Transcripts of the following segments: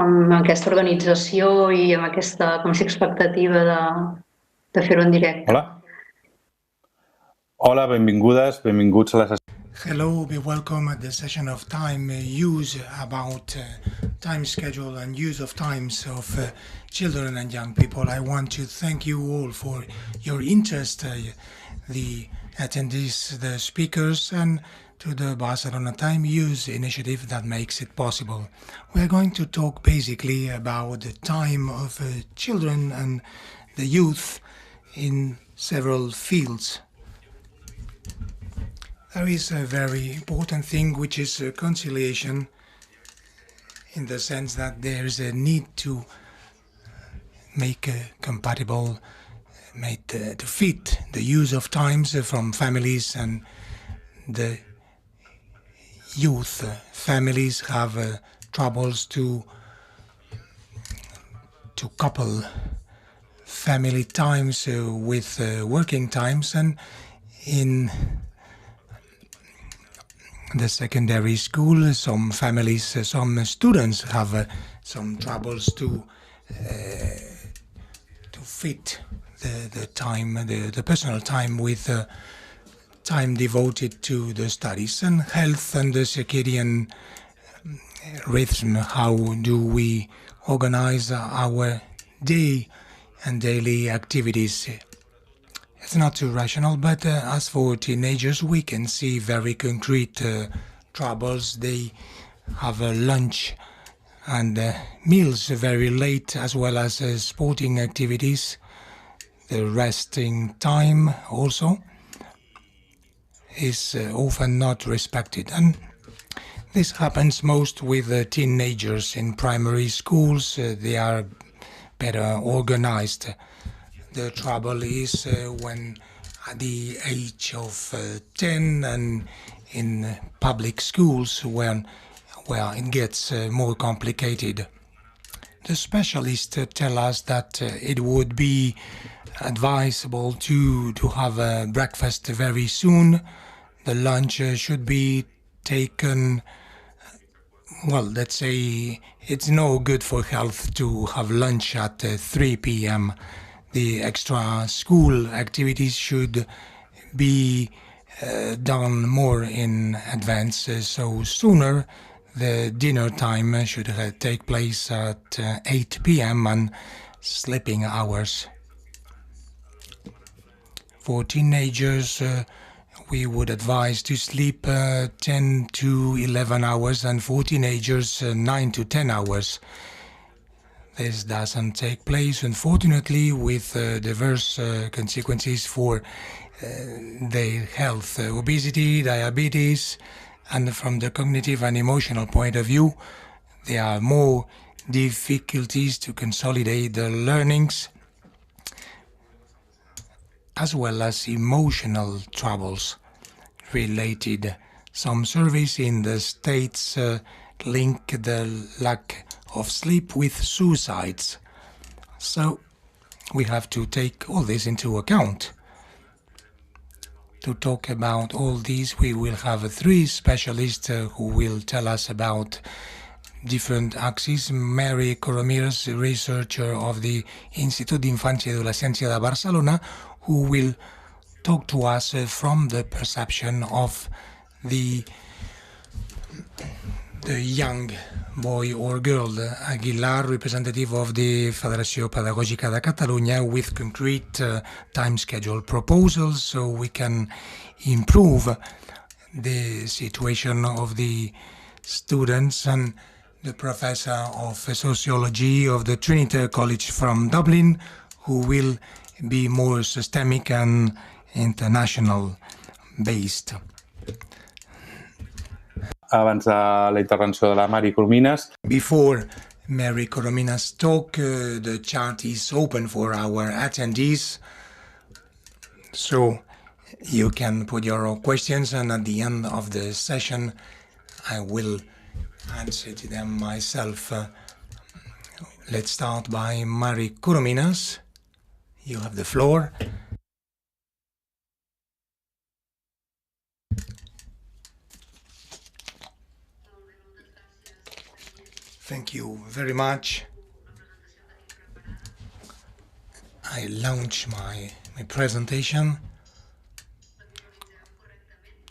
amb aquesta organització i amb aquesta expectativa de fer-ho en directe. Hola. Hola, benvingudes, benvinguts a la sessió. Hello, be welcome at the session of time use about time schedule and use of times of children and young people. I want to thank you all for your interest, the attendees, the speakers, and to the Barcelona Time Use initiative that makes it possible. We are going to talk basically about the time of children and the youth in several fields. There is a very important thing, which is conciliation, in the sense that there is a need to make compatible, to fit the use of times from families and the youth. Families have troubles to couple family times with working times, and in the secondary school, some families, some students have some troubles to fit the time, the personal time with time devoted to the studies and health and the circadian rhythm. How do we organize our day and daily activities? It's not too rational, but as for teenagers, we can see very concrete troubles. They have a lunch and meals very late, as well as sporting activities. The resting time also is often not respected. And this happens most with teenagers in primary schools. They are better organized. The trouble is when at the age of 10 and in public schools when it gets more complicated. The specialists tell us that it would be advisable to have breakfast very soon. The lunch should be taken, well, let's say it's no good for health to have lunch at 3 p.m. The extra school activities should be done more in advance, so sooner the dinner time should take place at 8 p.m. and sleeping hours. For teenagers, we would advise to sleep 10 to 11 hours, and for teenagers 9 to 10 hours. This doesn't take place, unfortunately, with diverse consequences for their health, obesity, diabetes, and from the cognitive and emotional point of view, there are more difficulties to consolidate the learnings, as well as emotional troubles related. Some surveys in the States link the lack of sleep with suicides. So we have to take all this into account. To talk about all these, we will have 3 specialists who will tell us about different axes. Mary Coromiras, researcher of the Institut d'Infància i Adolescència de Barcelona, who will talk to us from the perception of the young boy or girl. Aguilar, representative of the Federació Pedagògica de Catalunya, with concrete time schedule proposals so we can improve the situation of the students, and the professor of sociology of the Trinity College from Dublin, who will be more systemic and international based. Abans de la intervenció de la Mari Coromines. Before Mary Corominas' talk, the chat is open for our attendees, so you can put your questions, and at the end of the session I will answer to them myself. Let's start by Mary Corominas. You have the floor. Thank you very much. I launch my presentation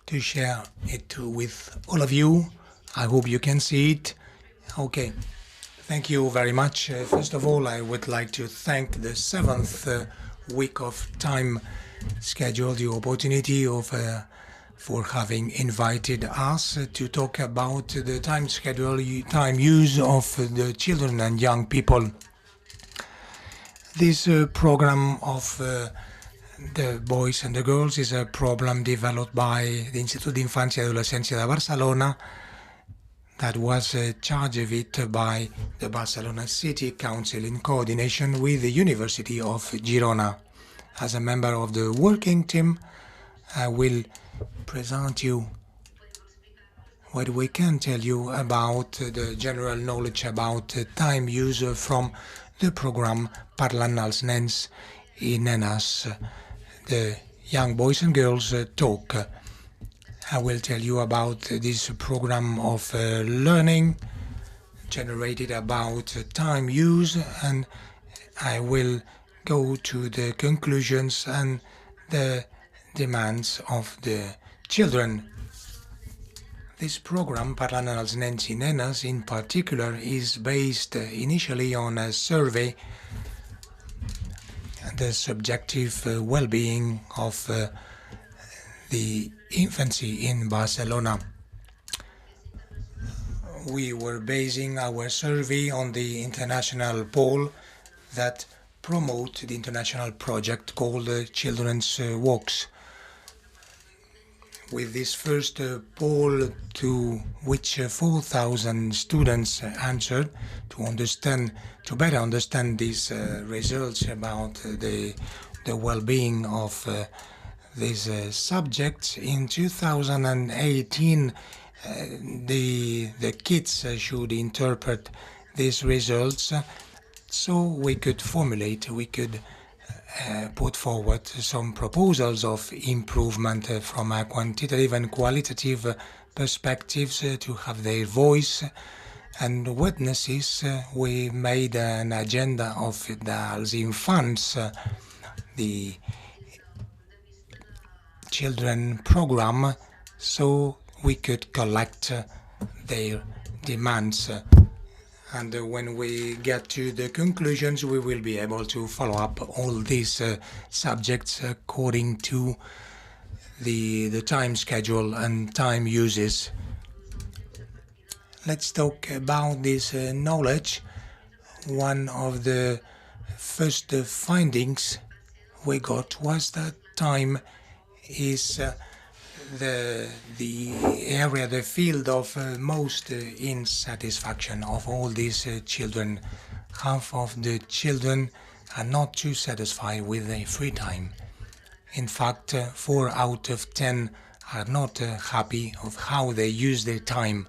to share it with all of you. I hope you can see it. Okay, thank you very much. First of all, I would like to thank the 7th week of time schedule, the opportunity of for having invited us to talk about the time schedule, time use of the children and young people. This program of the boys and the girls is a program developed by the Institut d'Infància i Adolescència de Barcelona that was charged of it by the Barcelona City Council in coordination with the University of Girona. As a member of the working team, I will present you what we can tell you about the general knowledge about time use from the program Parlant als nens i nenes, the young boys and girls talk. I will tell you about this program of learning generated about time use, and I will go to the conclusions and the demands of the children. This program, Parlant als nens i nenes, in particular, is based initially on a survey, the subjective well-being of the infancy in Barcelona. We were basing our survey on the international poll that promotes the international project called Children's Walks. With this first poll, to which 4,000 students answered, to better understand these results about the well-being of these subjects, in 2018, the kids should interpret these results, so we could put forward some proposals of improvement from a quantitative and qualitative perspectives to have their voice and witnesses. We made an agenda of the infants, the children program, so we could collect their demands. And when we get to the conclusions, we will be able to follow up all these subjects according to the time schedule and time uses. Let's talk about this knowledge. One of the first findings we got was that time is the area, the field of most insatisfaction of all these children. Half of the children are not too satisfied with their free time. In fact, 4 out of 10 are not happy of how they use their time.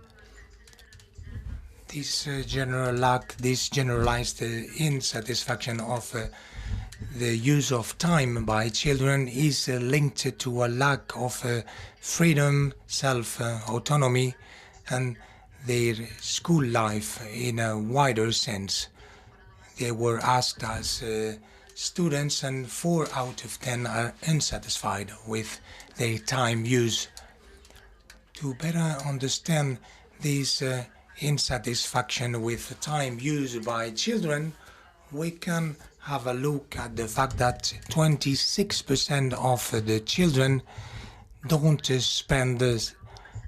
This generalized insatisfaction of the use of time by children is linked to a lack of freedom, self-autonomy, and their school life in a wider sense. They were asked as students, and 4 out of 10 are unsatisfied with their time use. To better understand this insatisfaction with time used by children, we can have a look at the fact that 26% of the children don't spend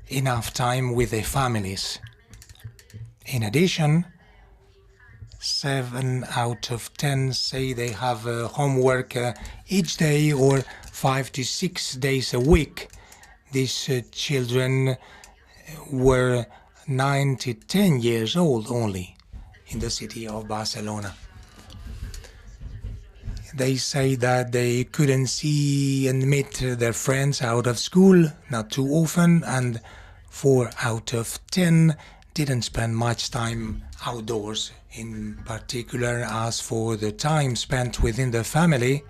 enough time with their families. In addition, 7 out of 10 say they have homework each day or 5 to 6 days a week. These children were 9 to 10 years old only in the city of Barcelona. They say that they couldn't see and meet their friends out of school, not too often, and 4 out of 10 didn't spend much time outdoors. In particular, as for the time spent within the family,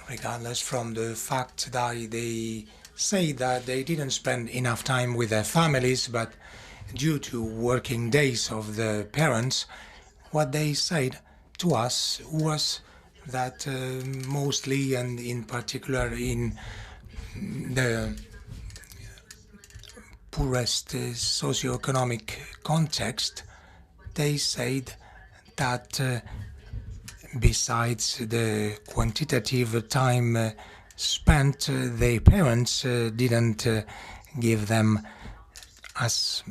regardless from the fact that they say that they didn't spend enough time with their families, but due to working days of the parents, what they said to us was that mostly, and in particular in the poorest socioeconomic context, they said that besides the quantitative time spent, their parents didn't give them as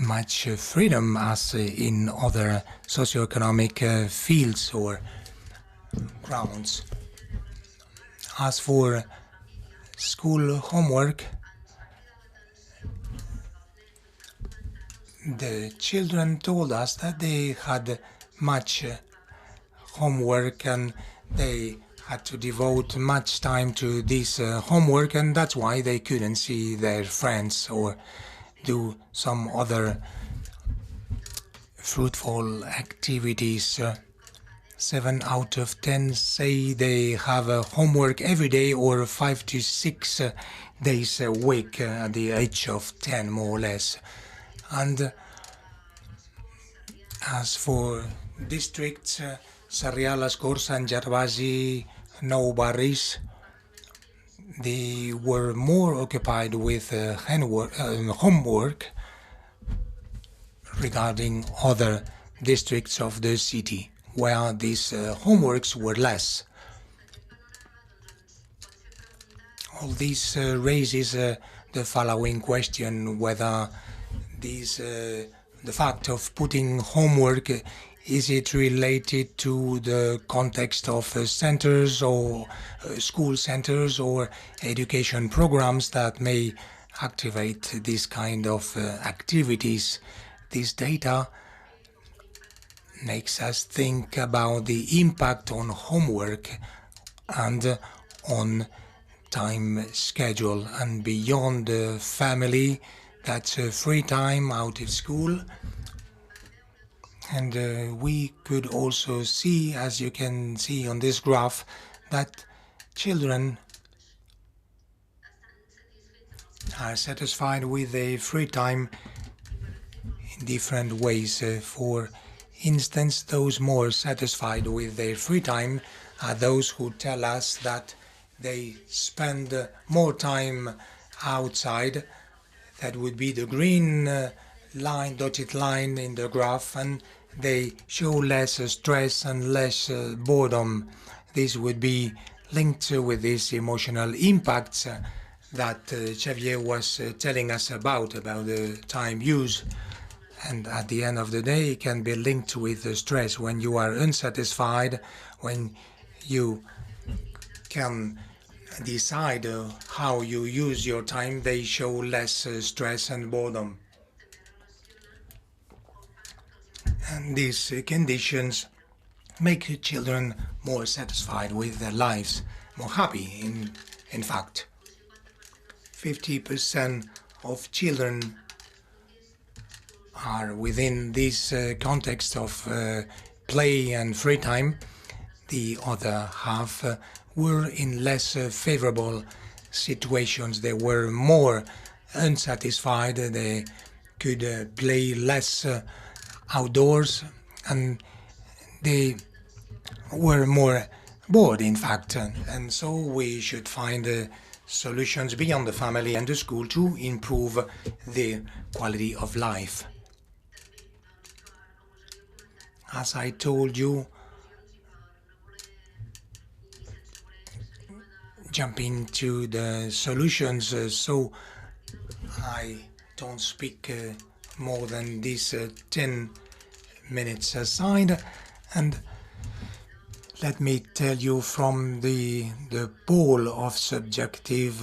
much freedom as in other socioeconomic fields or grounds. As for school homework, the children told us that they had much homework and they had to devote much time to this homework, and that's why they couldn't see their friends or do some other fruitful activities. 7 out of 10 say they have homework every day or 5 to 6 days a week at the age of 10, more or less. And as for districts, Sarrià, Les Corts, Sant Gervasi, Nou Barris, they were more occupied with homework regarding other districts of the city, where these homeworks were less. All this raises the following question, whether the fact of putting homework, is it related to the context of centers or school centers or education programs that may activate this kind of activities? This data makes us think about the impact on homework and on time schedule and beyond the family. That's free time out of school. And we could also see, as you can see on this graph, that children are satisfied with their free time in different ways. For instance, those more satisfied with their free time are those who tell us that they spend more time outside. That would be the green line, dotted line in the graph, and they show less stress and less boredom. This would be linked with these emotional impacts that Xavier was telling us about the time use. And at the end of the day, it can be linked with stress. When you are unsatisfied, when you can decide how you use your time, they show less stress and boredom. And these conditions make children more satisfied with their lives, more happy in fact. 50% of children are within this context of play and free time. The other half were in less favorable situations. They were more unsatisfied. They could play less outdoors, and they were more bored, in fact. And so we should find solutions beyond the family and the school to improve the quality of life. As I told you, jumping to the solutions, so I don't speak more than these 10 minutes aside, and let me tell you from the pole of subjective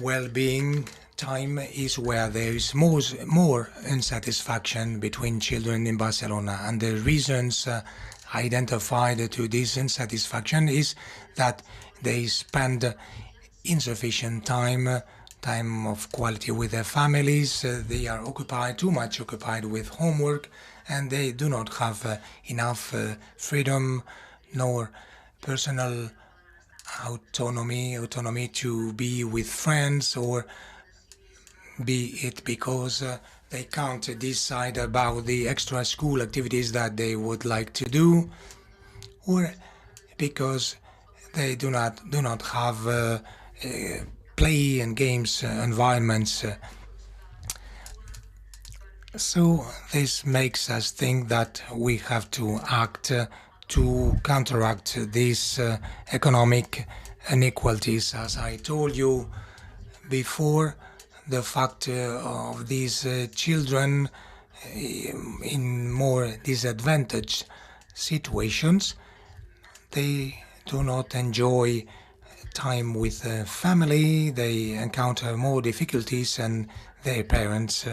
well-being, time is where there is more unsatisfaction between children in Barcelona, and the reasons identified to this insatisfaction is that they spend insufficient time of quality with their families. They are too much occupied with homework, and they do not have enough freedom nor personal autonomy to be with friends or be it because they can't decide about the extra school activities that they would like to do, or because they do not have play and games environments. So this makes us think that we have to act to counteract these economic inequalities. As I told you before, the fact of these children in more disadvantaged situations, they do not enjoy time with family, they encounter more difficulties, and their parents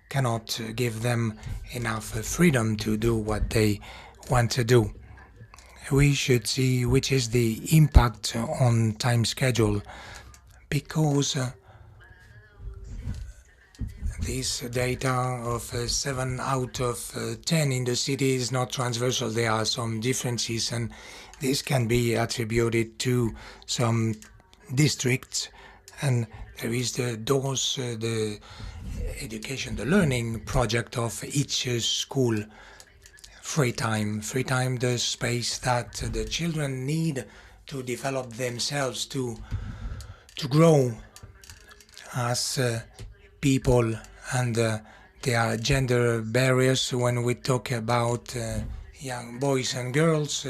cannot give them enough freedom to do what they want to do. We should see which is the impact on time schedule, because this data of 7 out of 10 in the city is not transversal. There are some differences, and this can be attributed to some districts, and there is the DOS, the education, the learning project of each school. Free time, the space that the children need to develop themselves, to grow as people, and there are gender barriers when we talk about young boys and girls.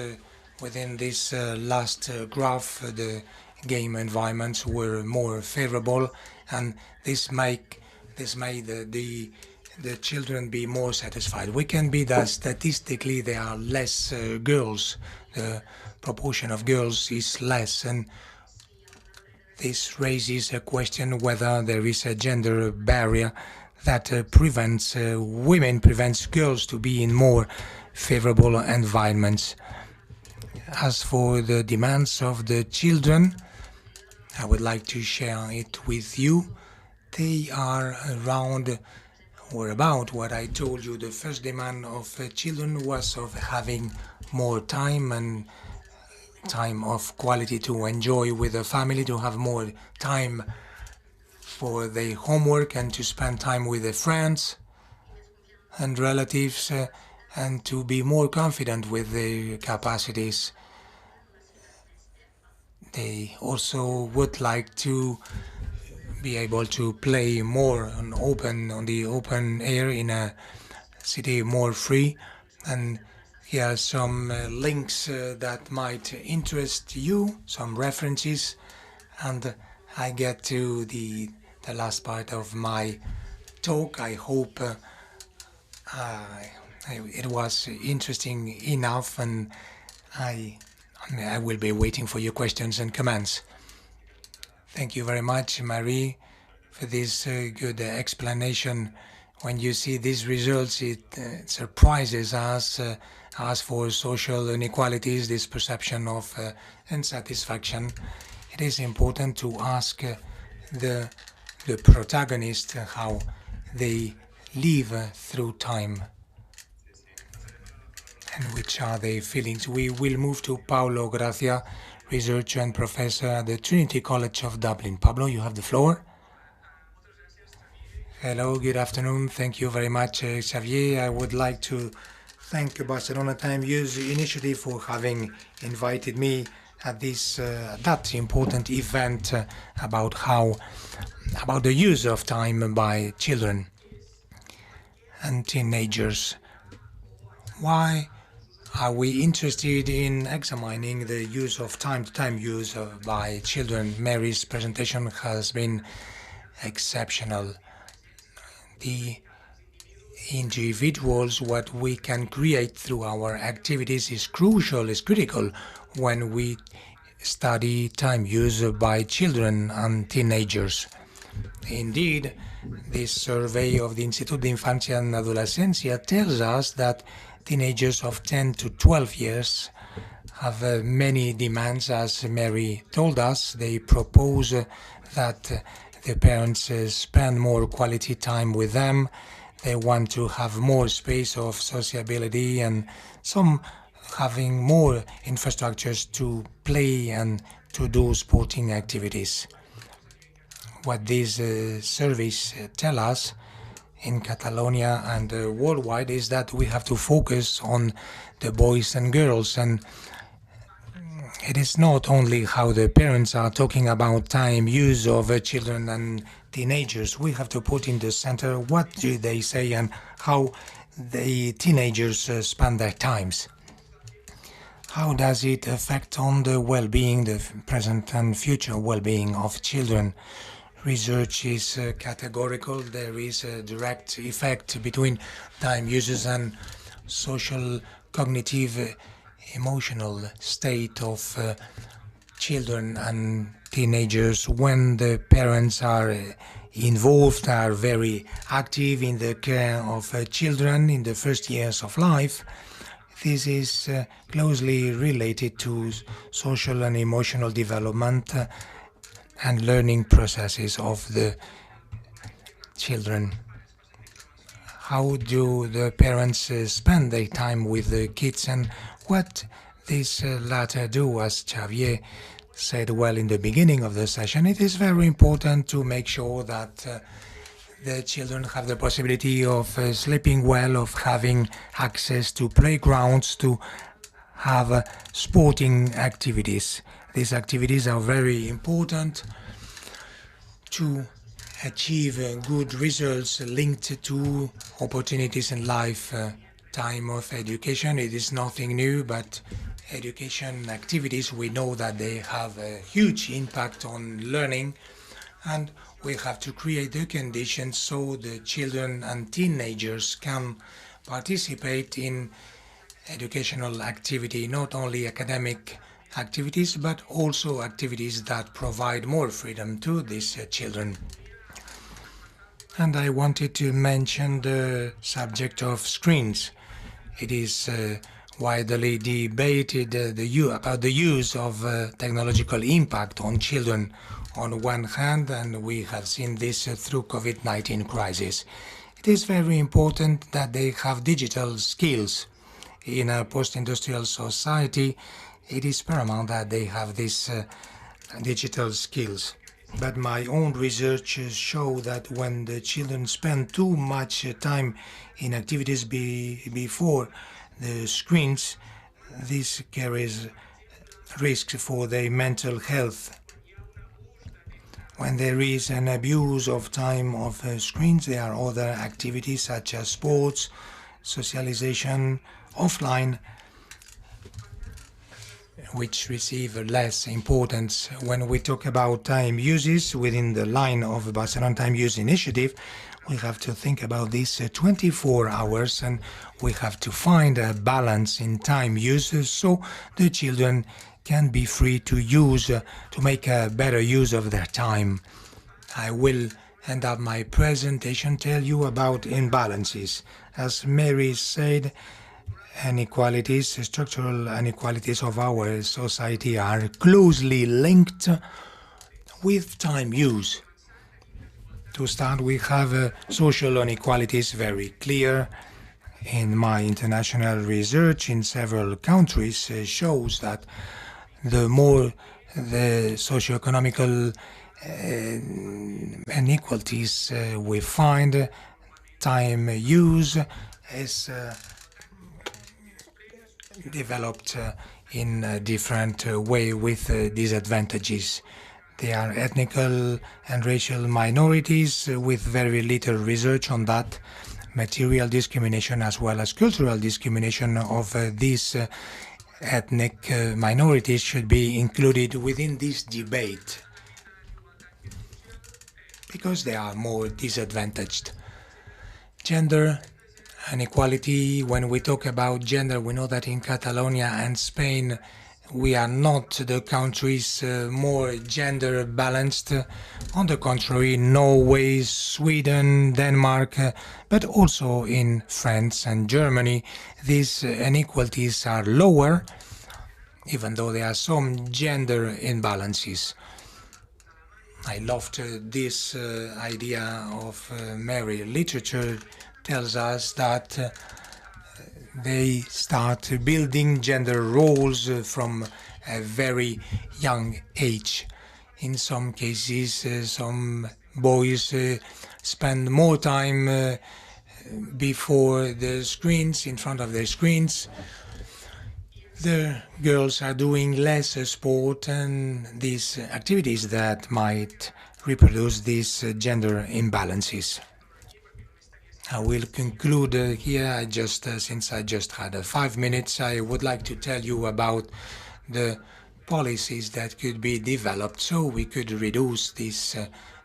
Within this last graph, the game environments were more favorable, and this made the children be more satisfied. We can be that statistically there are less girls, the proportion of girls is less, and this raises a question whether there is a gender barrier that prevents girls to be in more favorable environments. As for the demands of the children, I would like to share it with you. They are around or about what I told you. The first demand of children was of having more time, and time of quality to enjoy with the family, to have more time for their homework and to spend time with their friends and relatives, and to be more confident with their capacities. They also would like to be able to play more on the open air in a city, more free. And here are some links that might interest you, some references, and I get to the last part of my talk. I hope it was interesting enough, and I will be waiting for your questions and comments. Thank you very much, Marie, for this good explanation. When you see these results, it surprises us. As for social inequalities, this perception of unsatisfaction, it is important to ask the protagonist how they live through time and which are their feelings. We will move to Paulo Gracia, researcher and professor at the Trinity College of Dublin. Pablo, you have the floor. Hello, good afternoon. Thank you very much, Xavier. I would like to thank Barcelona Time Use Initiative for having invited me at this that important event about the use of time by children and teenagers. Why are we interested in examining the use of time-to-time use by children? Mary's presentation has been exceptional. The individuals, what we can create through our activities is crucial, is critical when we study time use by children and teenagers. Indeed, this survey of the Instituto de Infancia and Adolescencia tells us that teenagers of 10 to 12 years have many demands. As Mary told us, they propose that the parents spend more quality time with them. They want to have more space of sociability, and some having more infrastructures to play and to do sporting activities. what these surveys tell us in Catalonia and worldwide is that we have to focus on the boys and girls, and it is not only how the parents are talking about time use of children and teenagers. We have to put in the center what do they say and how the teenagers spend their times. How does it affect on the well-being, the present and future well-being of children? Research is categorical. There is a direct effect between time uses and social, cognitive, emotional state of children and teenagers when the parents are involved, are very active in the care of children in the first years of life. This is closely related to social and emotional development and learning processes of the children. How do the parents spend their time with the kids, and what this latter do, as Xavier said well in the beginning of the session? It is very important to make sure that the children have the possibility of sleeping well, of having access to playgrounds, to have sporting activities. These activities are very important to achieve good results linked to opportunities in life. Time of education, it is nothing new, but education activities, we know that they have a huge impact on learning, and we have to create the conditions so the children and teenagers can participate in educational activity, not only academic activities, but also activities that provide more freedom to these children. And I wanted to mention the subject of screens. It is widely debated about the use of technological impact on children on one hand, and we have seen this through COVID-19 crisis. It is very important that they have digital skills. In a post-industrial society, it is paramount that they have these digital skills. But my own research show that when the children spend too much time in activities before the screens, this carries risks for their mental health. When there is an abuse of time of screens, there are other activities such as sports, socialization, offline, which receive less importance. When we talk about time uses within the line of Barcelona Time Use Initiative, we have to think about this 24 hours, and we have to find a balance in time uses so the children can be free to use, to make a better use of their time. I will end up my presentation, tell you about imbalances. As Mary said, inequalities, structural inequalities of our society are closely linked with time use. To start, we have social inequalities very clear. In my international research in several countries shows that the more the socioeconomical inequalities we find, time use is developed in a different way with disadvantages. They are ethnical and racial minorities with very little research on that. Material discrimination as well as cultural discrimination of these ethnic minorities should be included within this debate because they are more disadvantaged. Gender inequality, when we talk about gender, we know that in Catalonia and Spain we are not the countries more gender balanced. On the contrary, Norway, Sweden, Denmark, but also in France and Germany, these inequalities are lower, even though there are some gender imbalances. I loved this idea of Mary. Literature tells us that they start building gender roles from a very young age. In some cases, some boys spend more time before the screens, in front of their screens. The girls are doing less sport and these activities that might reproduce these gender imbalances. I will conclude here. Since I just had 5 minutes, I would like to tell you about the policies that could be developed so we could reduce these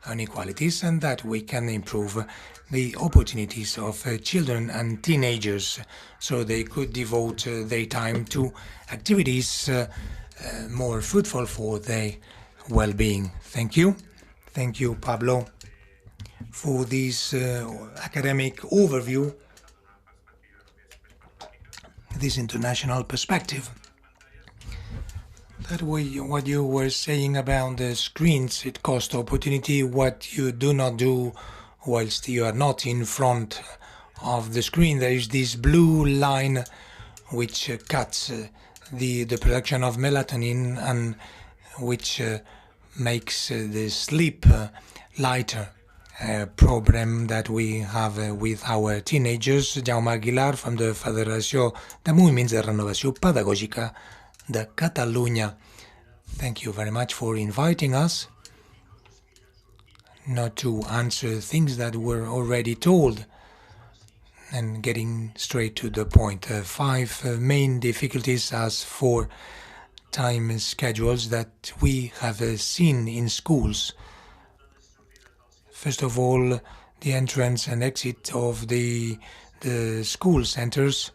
inequalities and that we can improve the opportunities of children and teenagers so they could devote their time to activities more fruitful for their well-being. Thank you. Thank you, Pablo, for this academic overview, this international perspective. That way, what you were saying about the screens, it costs opportunity. What you do not do whilst you are not in front of the screen, there is this blue line which cuts the production of melatonin and which makes the sleep lighter. A problem that we have with our teenagers. Jaume Aguilar from the Federació de Moviments de Renovació Pedagògica de Catalunya. Thank you very much for inviting us, not to answer things that were already told and getting straight to the point. 5 main difficulties as for time schedules that we have seen in schools. First of all, the entrance and exit of the school centers.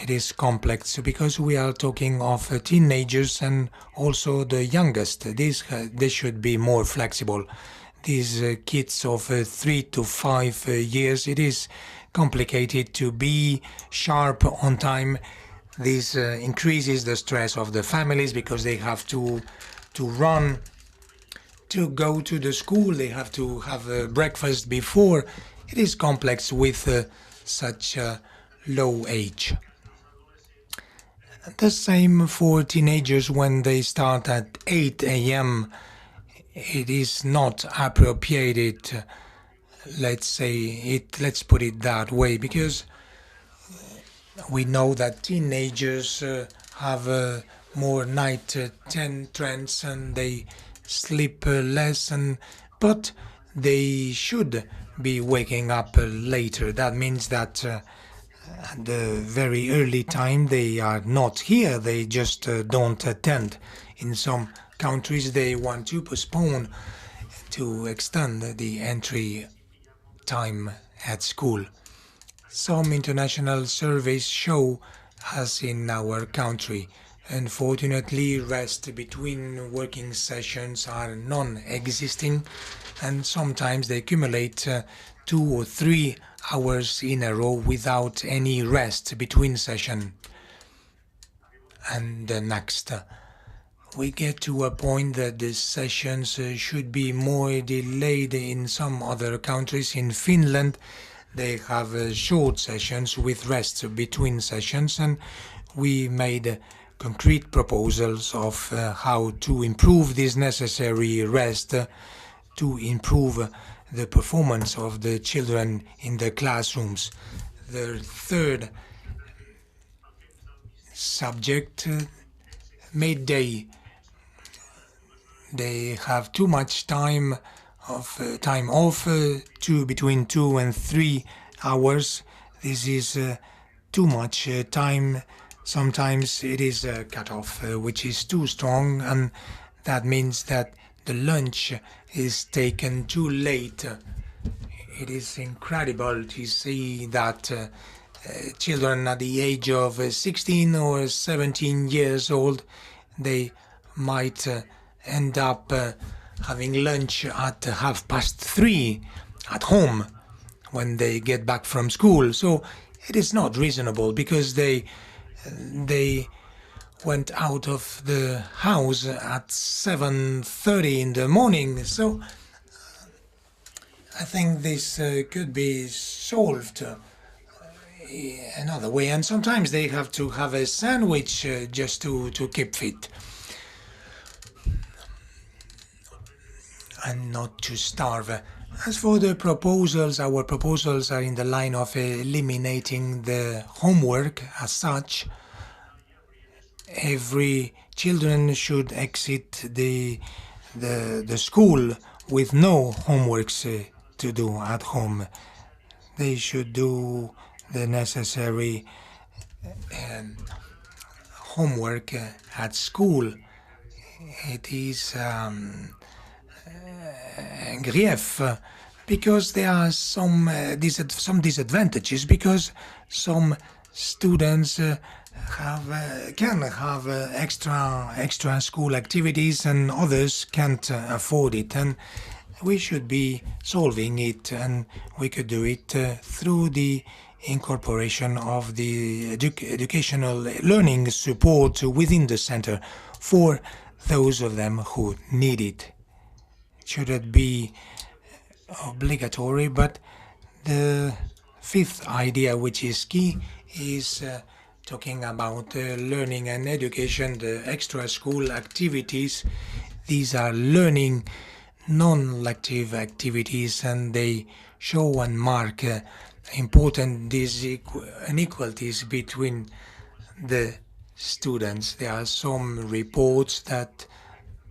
It is complex because we are talking of teenagers and also the youngest. They should be more flexible. These kids of 3 to 5 years, it is complicated to be sharp on time. This increases the stress of the families because they have to run to go to the school. They have to have breakfast before. It is complex with such a low age. The same for teenagers when they start at 8 a.m. It is not appropriated, let's put it that way, because we know that teenagers have more night trends and they sleep less, but they should be waking up later. That means that at the very early time they are not here, they just don't attend. In some countries they want to postpone, to extend the entry time at school. Some international surveys show, as in our country, unfortunately rest between working sessions are non-existing, and sometimes they accumulate 2 or 3 hours in a row without any rest between session and the next. We get to a point that the sessions should be more delayed. In some other countries. In Finland, they have short sessions with rest between sessions, and we made concrete proposals of how to improve this necessary rest to improve the performance of the children in the classrooms. The third subject, midday. They have too much time off, between 2 and 3 hours. This is too much time. Sometimes it is a cutoff which is too strong, and that means that the lunch is taken too late. It is incredible to see that children at the age of 16 or 17 years old, they might end up having lunch at 3:30 at home when they get back from school. So it is not reasonable because they went out of the house at 7:30 in the morning. So I think this could be solved another way. And sometimes they have to have a sandwich just to keep fit. and not to starve. As for the proposals, our proposals are in the line of eliminating the homework as such. Every children should exit the school with no homeworks to do at home. They should do the necessary homework at school. It is grief because there are some disadvantages, because some students can have extra school activities and others can't afford it, and we should be solving it, and we could do it through the incorporation of the educational learning support within the center for those of them who need it. It shouldn't be obligatory, but the fifth idea, which is key, is talking about learning and education, the extra school activities. These are learning non-lective activities, and they show and mark important inequalities between the students. There are some reports that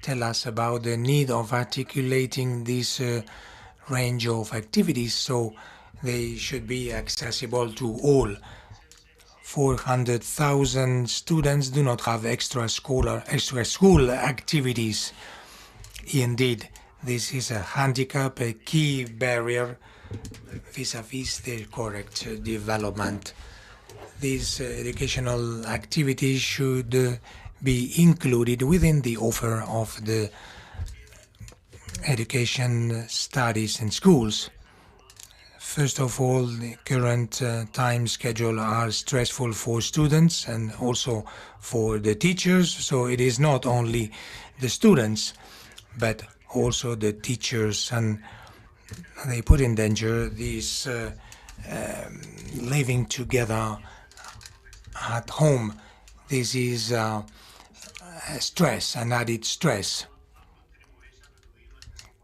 tell us about the need of articulating this range of activities so they should be accessible to all. 400,000 students do not have extra school activities. Indeed, this is a handicap, a key barrier vis-à-vis their correct development. These educational activities should be included within the offer of the education studies in schools. First of all, the current time schedule are stressful for students and also for the teachers, so it is not only the students but also the teachers, and they put in danger this living together at home. This is stress, an added stress.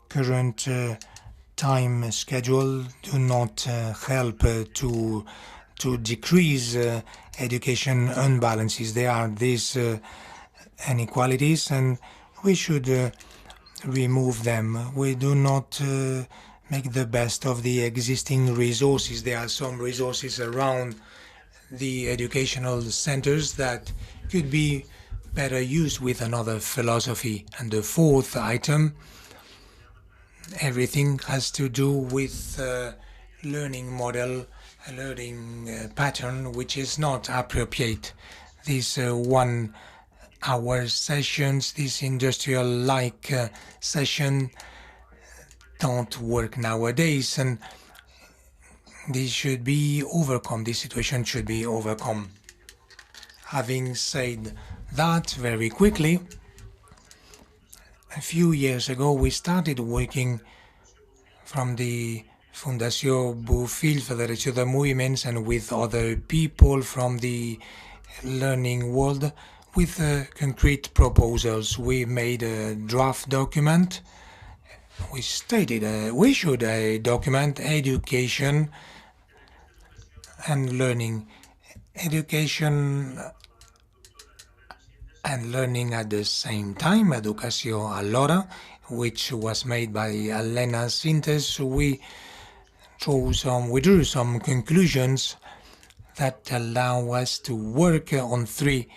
Current time schedule do not help to decrease education imbalances. There are these inequalities, and we should remove them. We do not make the best of the existing resources. There are some resources around the educational centers that could be better used with another philosophy. And the fourth item, everything has to do with learning model, a learning pattern which is not appropriate. These 1 hour sessions, this industrial-like session don't work nowadays, and this should be overcome. This situation should be overcome. Having said that, very quickly, a few years ago we started working from the Fundació Bofill, Federació de Moviments, and with other people from the learning world with concrete proposals. We made a draft document. We stated we should document education and learning. Education and learning at the same time, Educació alhora, which was made by Elena Sintes. We drew some conclusions that allow us to work on 3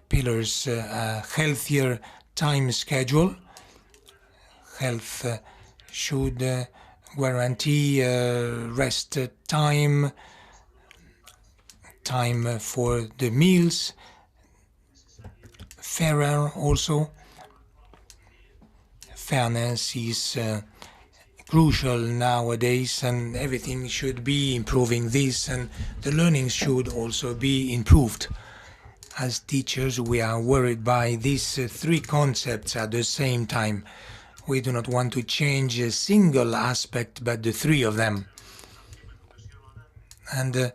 pillars: a healthier time schedule. Health should guarantee rest time for the meals, fairer also. Fairness is crucial nowadays, and everything should be improving this, and the learning should also be improved. As teachers, we are worried by these 3 concepts at the same time. We do not want to change a single aspect, but the 3 of them. And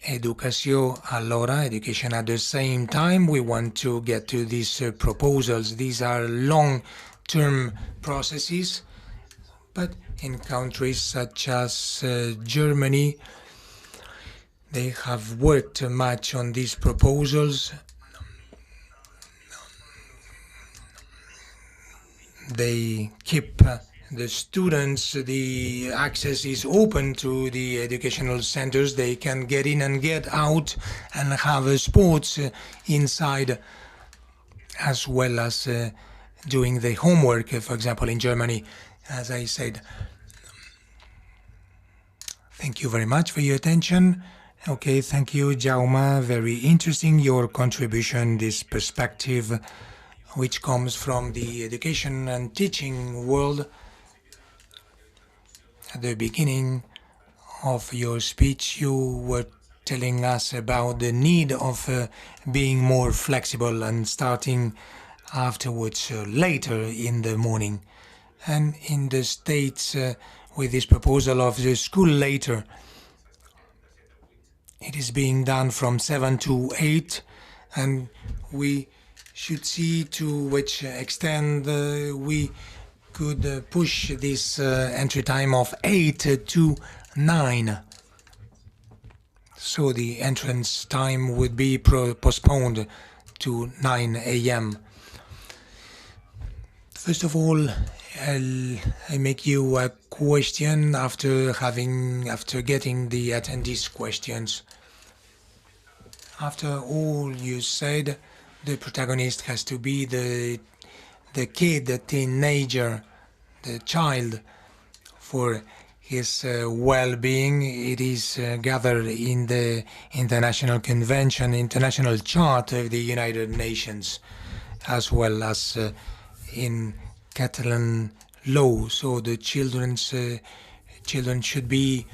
Educació alhora, education at the same time, we want to get to these proposals. These are long short-term processes, but in countries such as Germany, they have worked much on these proposals. They keep the students, the access is open to the educational centers. They can get in and get out and have sports inside, as well as doing the homework, for example, in Germany, as I said. Thank you very much for your attention. Okay, thank you, Jaume. Very interesting, your contribution, this perspective, which comes from the education and teaching world. At the beginning of your speech, you were telling us about the need of being more flexible and starting afterwards, later in the morning. And in the States, with this proposal of the school later, it is being done from 7 to 8, and we should see to which extent we could push this entry time of 8 to 9. So the entrance time would be postponed to 9 a.m. First of all, I make you a question after getting the attendees' questions. After all you said, the protagonist has to be the kid, the teenager, the child. For his well-being, it is gathered in the International Convention, International Charter of the United Nations, as well as in Catalan law. So the children should be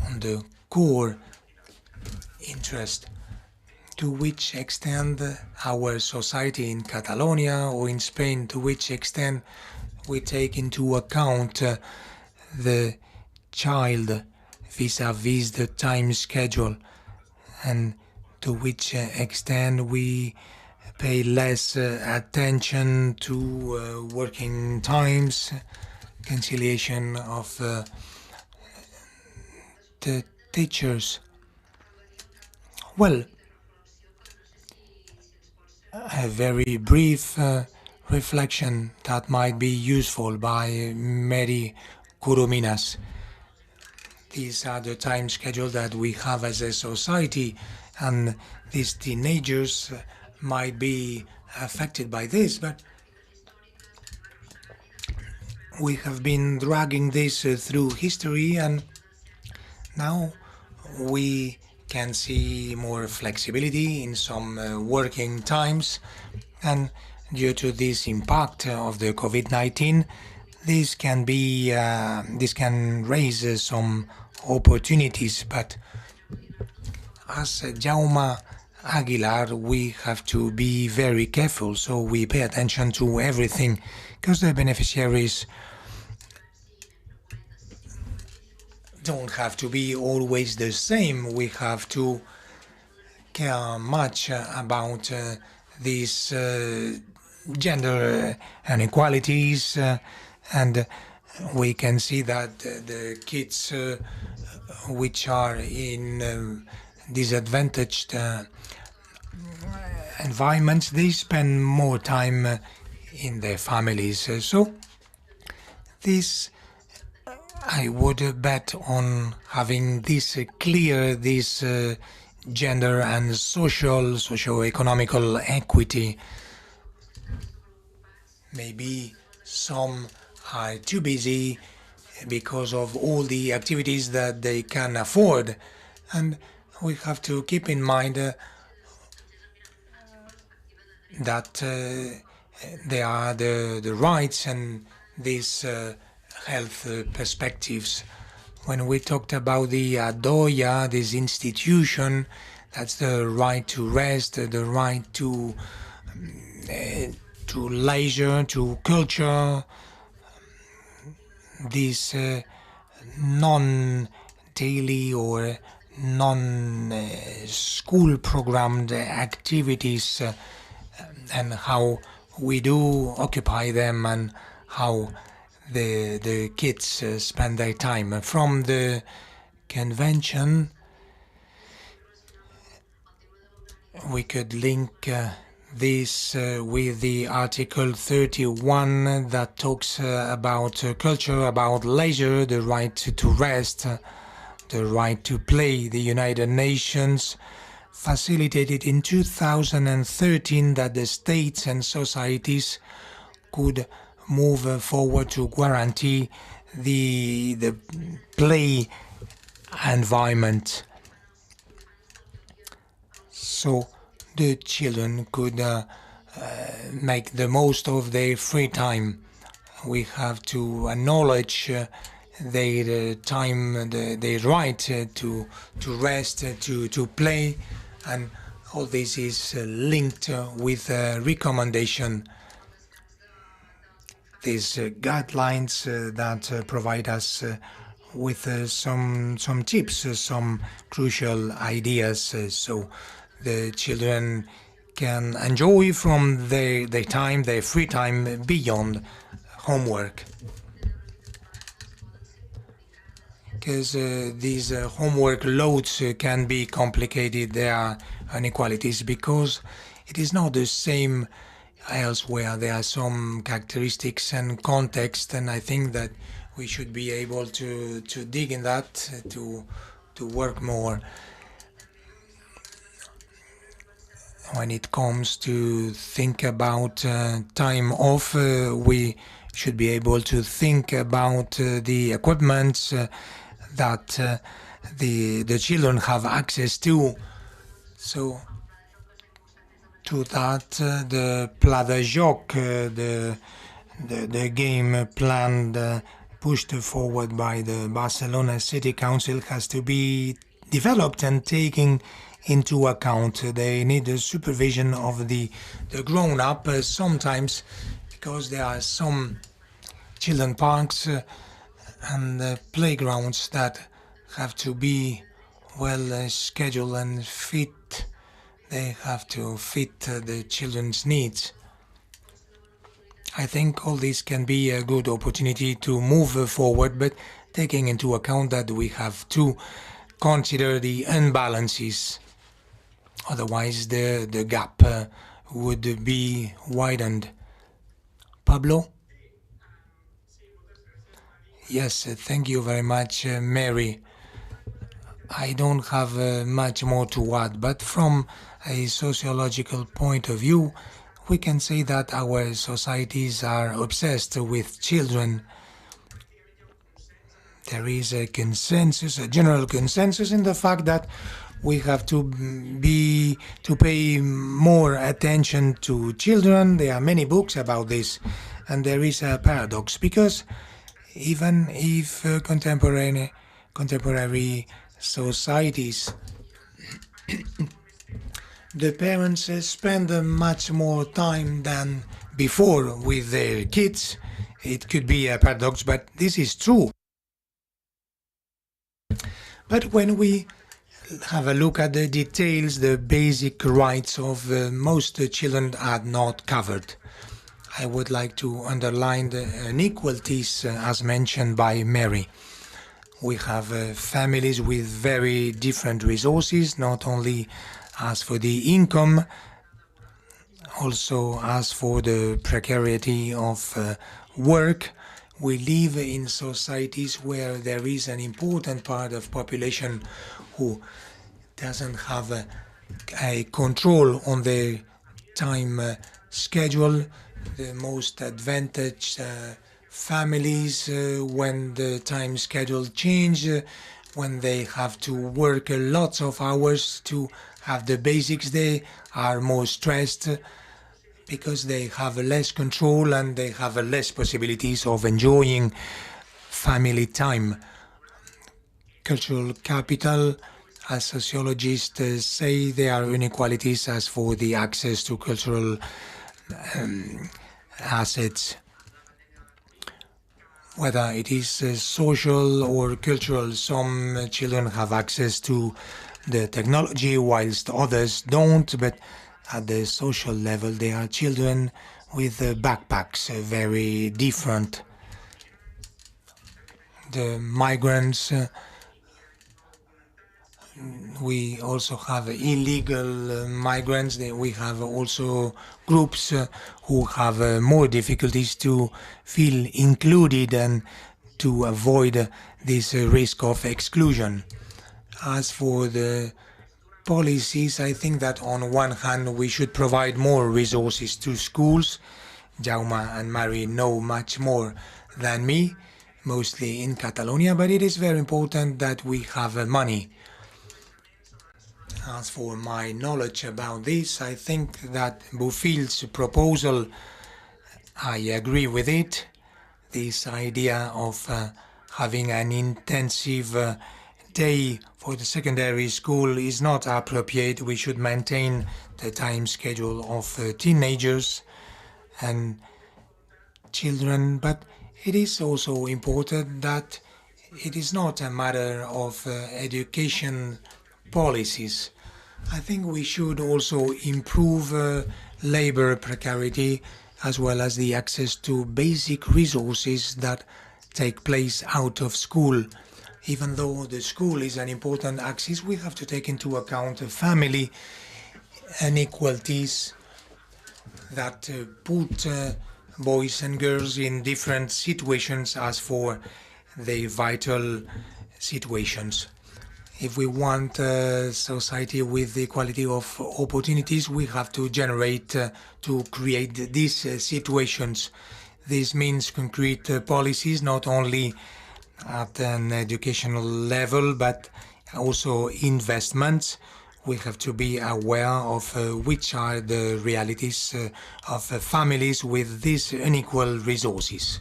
on the core interest. To which extent our society in Catalonia or in Spain, to which extent we take into account the child vis-a-vis the time schedule, and to which extent we pay less attention to working times, conciliation of the teachers. Well, a very brief reflection that might be useful by Mary Kuruminas. These are the time schedule that we have as a society, and these teenagers might be affected by this, but we have been dragging this through history, and now we can see more flexibility in some working times, and due to this impact of the COVID-19, this can raise some opportunities. But as Jaume Aguilar, we have to be very careful, so we pay attention to everything, because the beneficiaries don't have to be always the same. We have to care much about these gender inequalities, and we can see that the kids which are in disadvantaged environments, they spend more time in their families. So this, I would bet on having this clear, this gender and socio-economical equity. Maybe some are too busy because of all the activities that they can afford, and we have to keep in mind that there are the rights and these health perspectives. When we talked about the Adoya, this institution, that's the right to rest, the right to leisure, to culture, these non-daily or non-school programmed activities, and how we do occupy them and how the kids spend their time. From the convention, we could link this with the Article 31 that talks about culture, about leisure, the right to rest, the right to play. The United Nations facilitated in 2013 that the states and societies could move forward to guarantee the play environment, so the children could make the most of their free time. We have to acknowledge their time, their right to rest, to play, and all this is linked with a recommendation. These guidelines that provide us with some tips, some crucial ideas, so the children can enjoy from their time, their free time beyond homework. Because these homework loads can be complicated. There are inequalities because it is not the same elsewhere. There are some characteristics and context, and I think that we should be able to dig in that, to work more. When it comes to think about time off, we should be able to think about the equipment that the children have access to. So to that, the Plat de Joc, the game planned, pushed forward by the Barcelona City Council, has to be developed and taken into account. They need the supervision of the grown-up sometimes, because there are some children parks and playgrounds that have to be well scheduled and fit. They have to fit the children's needs. I think all this can be a good opportunity to move forward, but taking into account that we have to consider the imbalances. Otherwise, the gap would be widened. Pablo? Yes, thank you very much, Mary. I don't have much more to add, but from a sociological point of view, we can say that our societies are obsessed with children. There is a consensus, a general consensus in the fact that we have to pay more attention to children. There are many books about this, and there is a paradox, because even if contemporary societies, the parents spend much more time than before with their kids. It could be a paradox, but this is true. But when we have a look at the details, the basic rights of most children are not covered. I would like to underline the inequalities as mentioned by Mary. We have families with very different resources, not only as for the income, also as for the precarity of work. We live in societies where there is an important part of population who doesn't have a control on their time schedule. The most advantaged families, when the time schedule change, when they have to work lots of hours to have the basics, they are more stressed because they have less control and they have less possibilities of enjoying family time. Cultural capital, as sociologists say, there are inequalities as for the access to cultural assets, whether it is social or cultural. Some children have access to the technology whilst others don't, but at the social level there are children with backpacks, very different. The migrants, we also have illegal migrants. We have also groups who have more difficulties to feel included and to avoid this risk of exclusion. As for the policies, I think that on one hand we should provide more resources to schools. Jaume and Mary know much more than me, mostly in Catalonia, but it is very important that we have money. As for my knowledge about this, I think that Bouffiel's proposal, I agree with it. This idea of having an intensive day for the secondary school is not appropriate. We should maintain the time schedule of teenagers and children, but it is also important that it is not a matter of education policies. I think we should also improve labor precarity as well as the access to basic resources that take place out of school. Even though the school is an important axis, we have to take into account family inequalities that put boys and girls in different situations as for the vital situations. If we want a society with equality of opportunities, we have to generate, to create these situations. This means concrete policies, not only at an educational level, but also investments. We have to be aware of which are the realities of families with these unequal resources.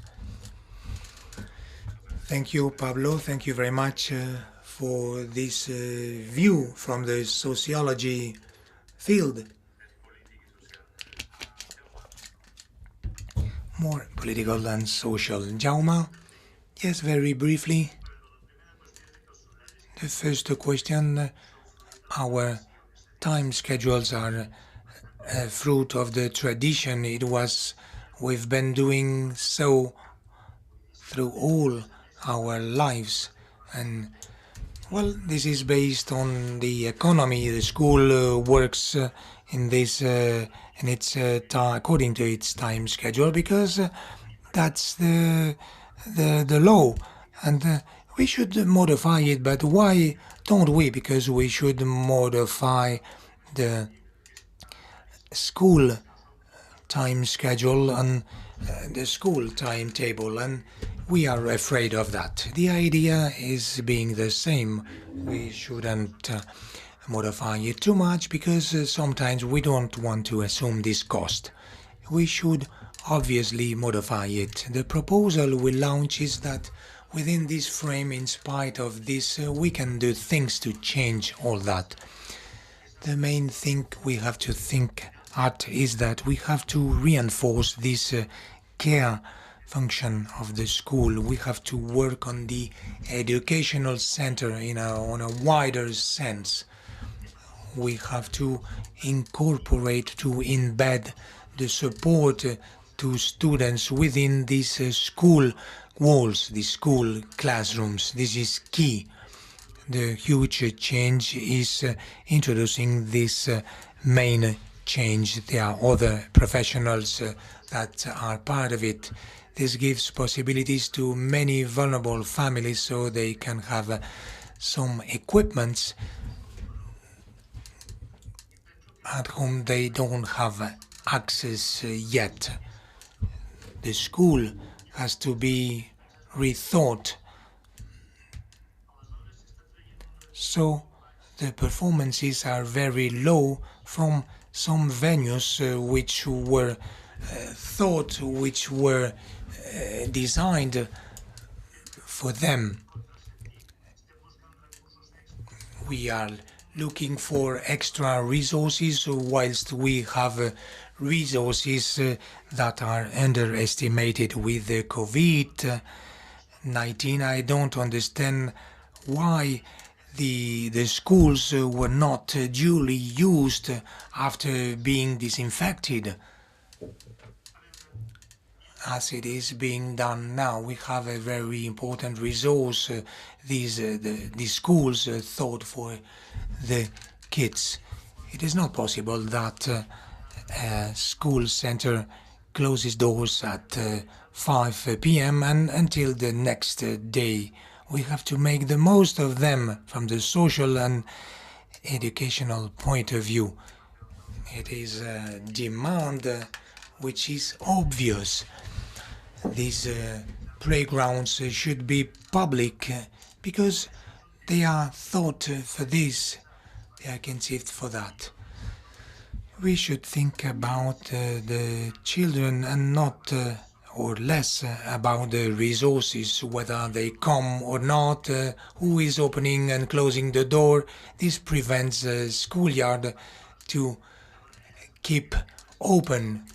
Thank you, Pablo. Thank you very much for this view from the sociology field. More political than social. Jaume? Yes, very briefly. The first question, our time schedules are a fruit of the tradition. We've been doing so through all our lives, and well, this is based on the economy. The school works in this, and it's according to its time schedule because that's the law, and we should modify it. But why don't we? Because we should modify the school time schedule and the school timetable, and we are afraid of that. The idea is being the same. We shouldn't modify it too much because sometimes we don't want to assume this cost. We should obviously modify it. The proposal we launch is that within this frame, in spite of this, we can do things to change all that. The main thing we have to think at is that we have to reinforce this care function of the school. We have to work on the educational center on a wider sense. We have to incorporate, to embed the support to students within these school walls, the school classrooms. This is key. The huge change is introducing this main change. There are other professionals that are part of it. This gives possibilities to many vulnerable families so they can have some equipment at whom they don't have access yet. The school has to be rethought. So the performances are very low from some venues which were designed for them. We are looking for extra resources whilst we have resources that are underestimated with the COVID-19. I don't understand why the schools were not duly used after being disinfected. as it is being done now. We have a very important resource. These schools thought for the kids. It is not possible that a school center closes doors at 5 p.m. and until the next day. We have to make the most of them from the social and educational point of view. It is a demand which is obvious. These playgrounds should be public because they are thought for this, they are conceived for that. We should think about the children and not or less about the resources, whether they come or not, who is opening and closing the door. This prevents the schoolyard to keep open.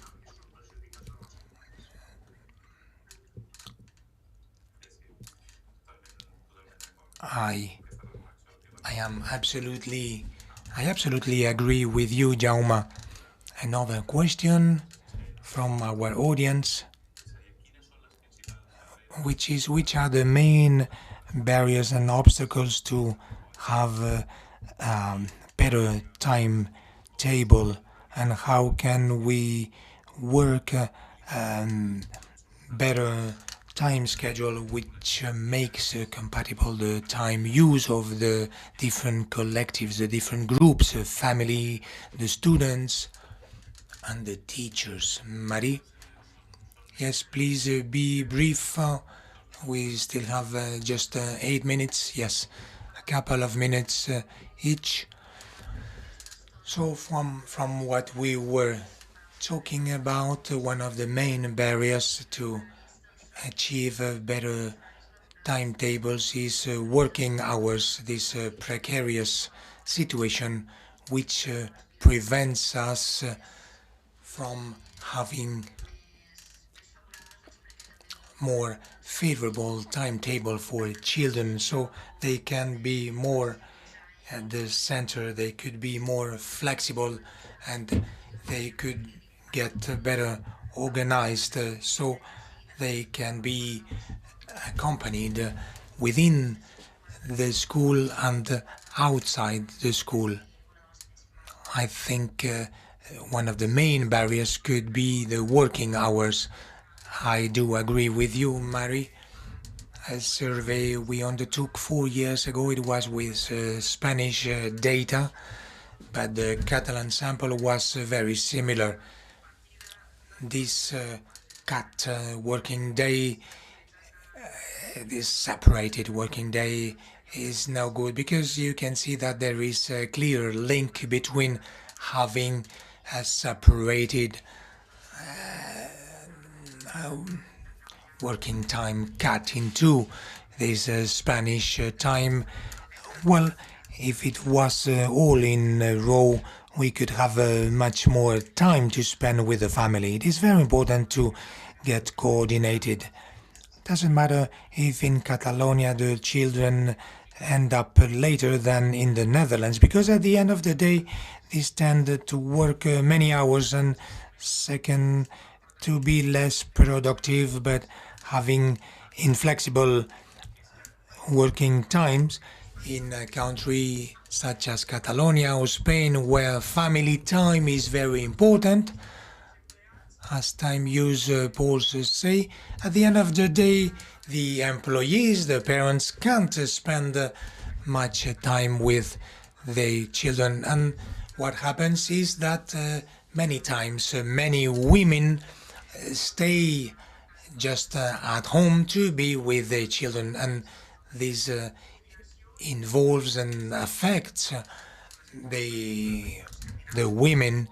I absolutely agree with you, Jaume. Another question from our audience, which are the main barriers and obstacles to have a better timetable, and how can we work better time schedule which makes compatible the time use of the different collectives, the different groups, family, the students and the teachers. Marie? Yes, please be brief. We still have just 8 minutes. Yes, a couple of minutes each. So from what we were talking about, one of the main barriers to achieve better timetables is working hours, this precarious situation which prevents us from having more favorable timetable for children, so they can be more at the center, they could be more flexible and they could get better organized, so they can be accompanied within the school and outside the school. I think one of the main barriers could be the working hours. I do agree with you, Mary. A survey we undertook 4 years ago, it was with Spanish data, but the Catalan sample was very similar. This cut working day, this separated working day is no good, because you can see that there is a clear link between having a separated working time cut into this Spanish time. Well, if it was all in a row, we could have much more time to spend with the family. It is very important to get coordinated. Doesn't matter if in Catalonia the children end up later than in the Netherlands, because at the end of the day, these tend to work many hours, and second, to be less productive, but having inflexible working times in a country such as Catalonia or Spain, where family time is very important. As time use polls say, at the end of the day, the employees, the parents, can't spend much time with their children. And what happens is that many times many women stay just at home to be with their children, and this involves and affects the women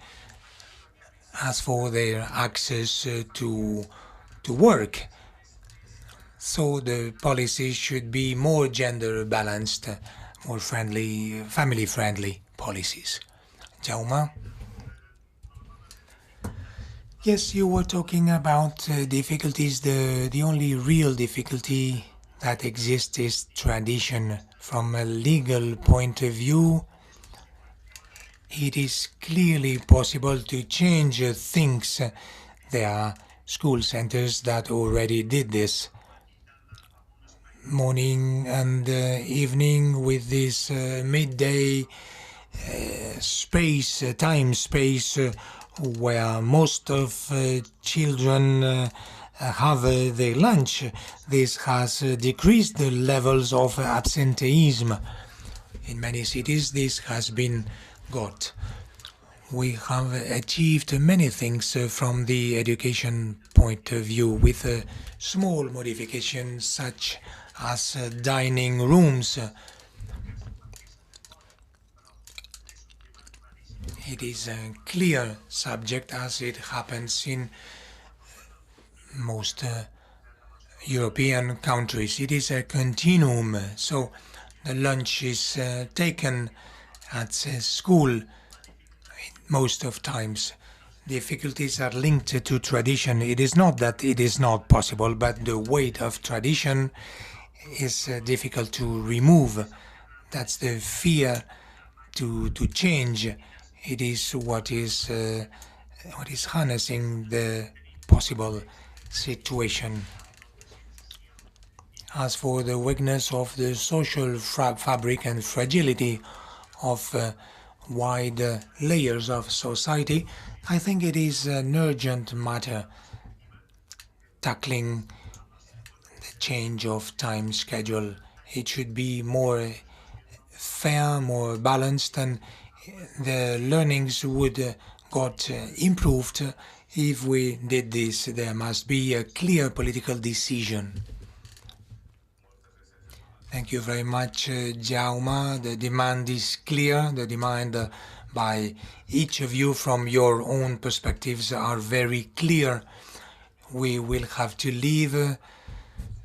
as for their access to work. So the policies should be more gender balanced, more friendly, family friendly policies. Jaume? Yes, you were talking about difficulties. The only real difficulty that exists is tradition. From a legal point of view, it is clearly possible to change things. There are school centers that already did this. Morning and evening with this midday time space where most of children have their lunch. This has decreased the levels of absenteeism. In many cities this has been got. We have achieved many things from the education point of view with small modifications such as dining rooms. It is a clear subject as it happens in most European countries. It is a continuum, so the lunch is taken at school most of times. Difficulties are linked to tradition. It is not that it is not possible, but the weight of tradition is difficult to remove. That's the fear to change. It is what is harnessing the possible situation. As for the weakness of the social fabric and fragility of wide layers of society, I think it is an urgent matter tackling the change of time schedule. It should be more fair, more balanced, and the learnings would got improved if we did this. There must be a clear political decision. Thank you very much, Jaume. The demand is clear. The demand by each of you from your own perspectives are very clear. We will have to leave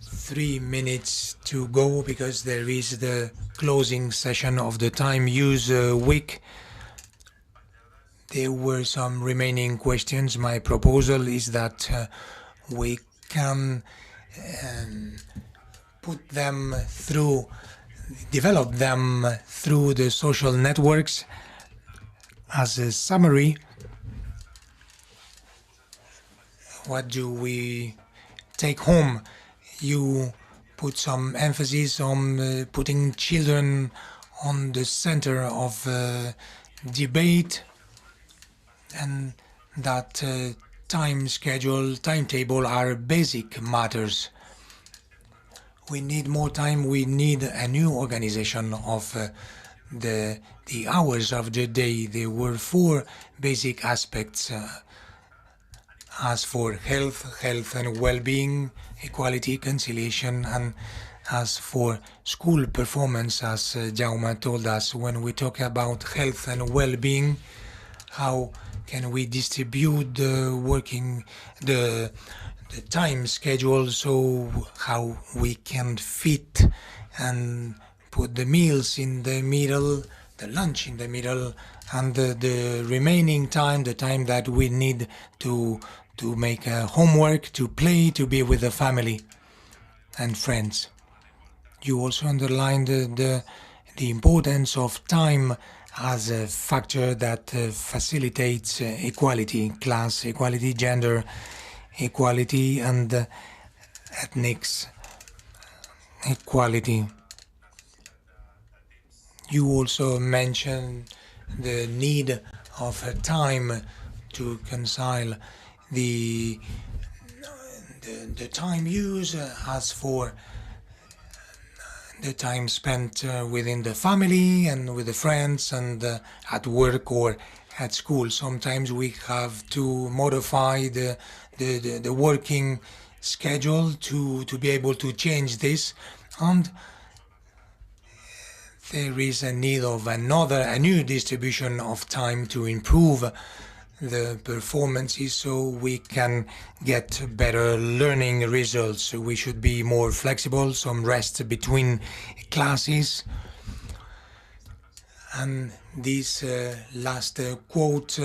3 minutes to go because there is the closing session of the time use week. There were some remaining questions. My proposal is that we can develop them through the social networks. As a summary, what do we take home? You put some emphasis on putting children on the center of debate, and that timetable are basic matters. We need more time. We need a new organization of the hours of the day. There were 4 basic aspects. As for health and well-being, equality, conciliation, and as for school performance, as Jaume told us, when we talk about health and well-being, how can we distribute the time schedule so how we can fit and put the meals in the middle, the lunch in the middle, and the remaining time, the time that we need to make homework, to play, to be with the family and friends. You also underlined the importance of time as a factor that facilitates equality, class equality, gender equality, and ethnic equality. You also mentioned the need of time to reconcile the time use as for the time spent within the family and with the friends and at work or at school. Sometimes we have to modify the working schedule to be able to change this, and there is a need of a new distribution of time to improve the performances so we can get better learning results. We should be more flexible, some rest between classes. And this last quote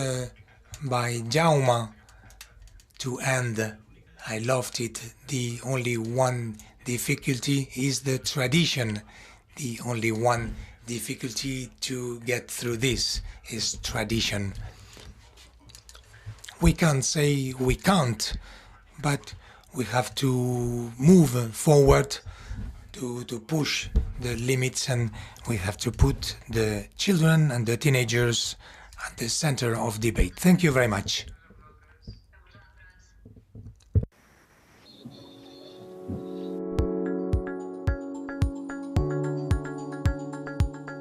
by Jaume to end, I loved it. The only one difficulty is the tradition. The only one difficulty to get through this is tradition. We can't say we can't. but we have to move forward to push the limits, and we have to put the children and the teenagers at the center of debate. Thank you very much.